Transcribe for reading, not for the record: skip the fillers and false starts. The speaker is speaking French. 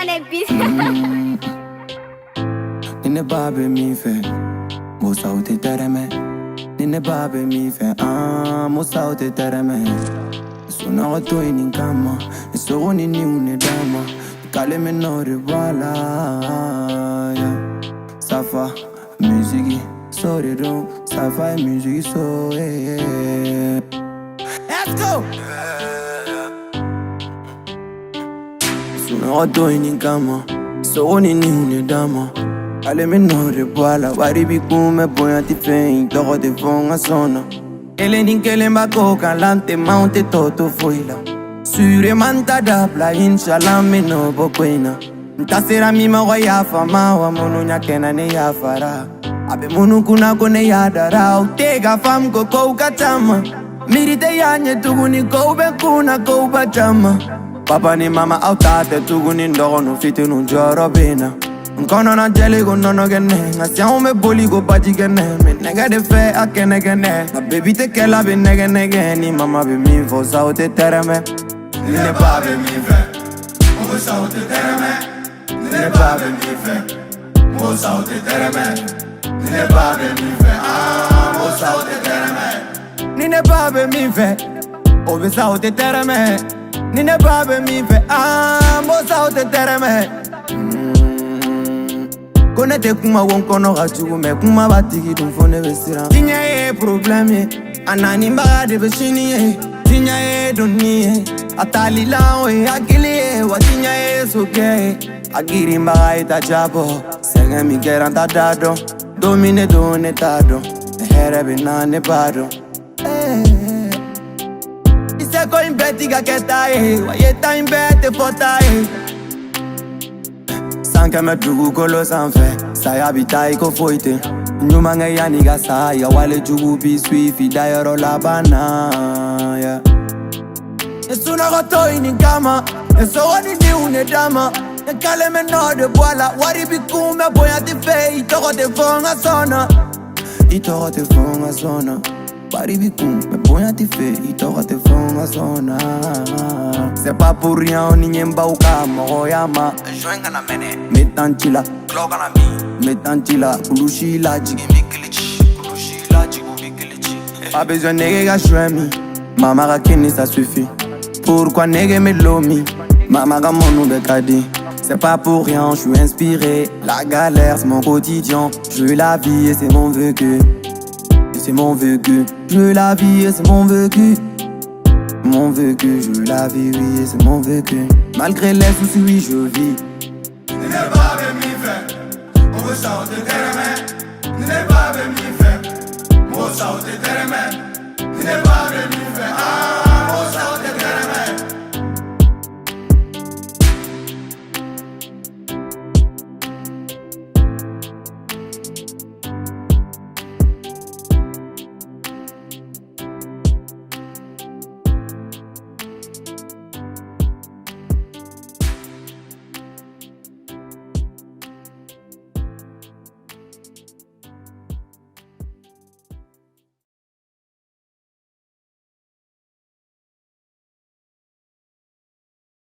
that bitch. Nine babe mi fe, mosa o te tereme. Nine babe mi fe, mosa o te tereme. Sona o to in kama, so ni une dama. Kale me no rivala, Safa music, so they don't. Safa music, so yeah. Let's go. Sona o to in kama, so ni une dama. Kale me no rivala, wari bi kume boya ti fein, toko te fonga sona. Ele ninkele mbako kalante mounte toto foila. Sure manta dabla inshallah me no bokwena. Ntasera mima wa yafa mawa munu nyakena ne yafara. Abe munu kuna kone yadara utega fam ko katama. Mirite yanye tuguni ko be kuna ko bachama. Papa ni mama autate tuguni ndogo no fite no joro bena. Nkono na jeli go nono gene. Ngasiya me boli go baji gene. Me nega de fe akene gene. Na baby te kela be nege nege. Ni mama be mi fo sa o te tereme. Nine babe mi fe, mosa o te tereme. Nine babe mi fe, mosa o te tereme. Nine babe mi fe, mosa o te tereme. Nine babe mi fe, mosa o te tereme. Nine babe mi fe, mosa o te tereme. Kone te kuma wonkono gachugu me kuma batiki dumfone besira. Tinya ye probleme, anani mbaga de beshini ye. Tinya ye doni atali lao e akili wa tinya ye soke agiri mbaga itajabo senge mi geranta dado domine done tado here binane bado iseko imbeti gaketa e wa yeta imbete fota e sanke me dugu kolo sanfe saya bitai ko foite nyuma nge yani gasa ya wale jugu biswi fidayoro labana yeah. Esuna goto iningama, esogoni ni une dama. Ekale me no de boila, wari bikume boya ti fe. Itoko te fonga sona, itoko te fonga sona. Wari bikume boya ti fe, itoko te fonga sona. C'est pas pour rien, on n'y est pas au cas, moroyama. Joinga na mene, metanchila, kloga na mi. Metanchila, kulushila, jigi mikilichi, kulushila, jigu mikilichi. Pas besoin de négé gachouemi, mama rakini ça suffit. Pourquoi néguer mes lomis? Mama gamonu bekadi. C'est pas pour rien, je suis inspiré. La galère c'est mon quotidien. Je veux la vie et c'est mon vécu. Et c'est mon vécu. Je veux la vie et c'est mon vécu. Mon vécu, je veux la vie, oui, et c'est mon vécu. Malgré les soucis, oui, je vis. Nine babe mi fe, mosa o te tereme. Nine babe mi fe, mosa o te tereme. Nine babe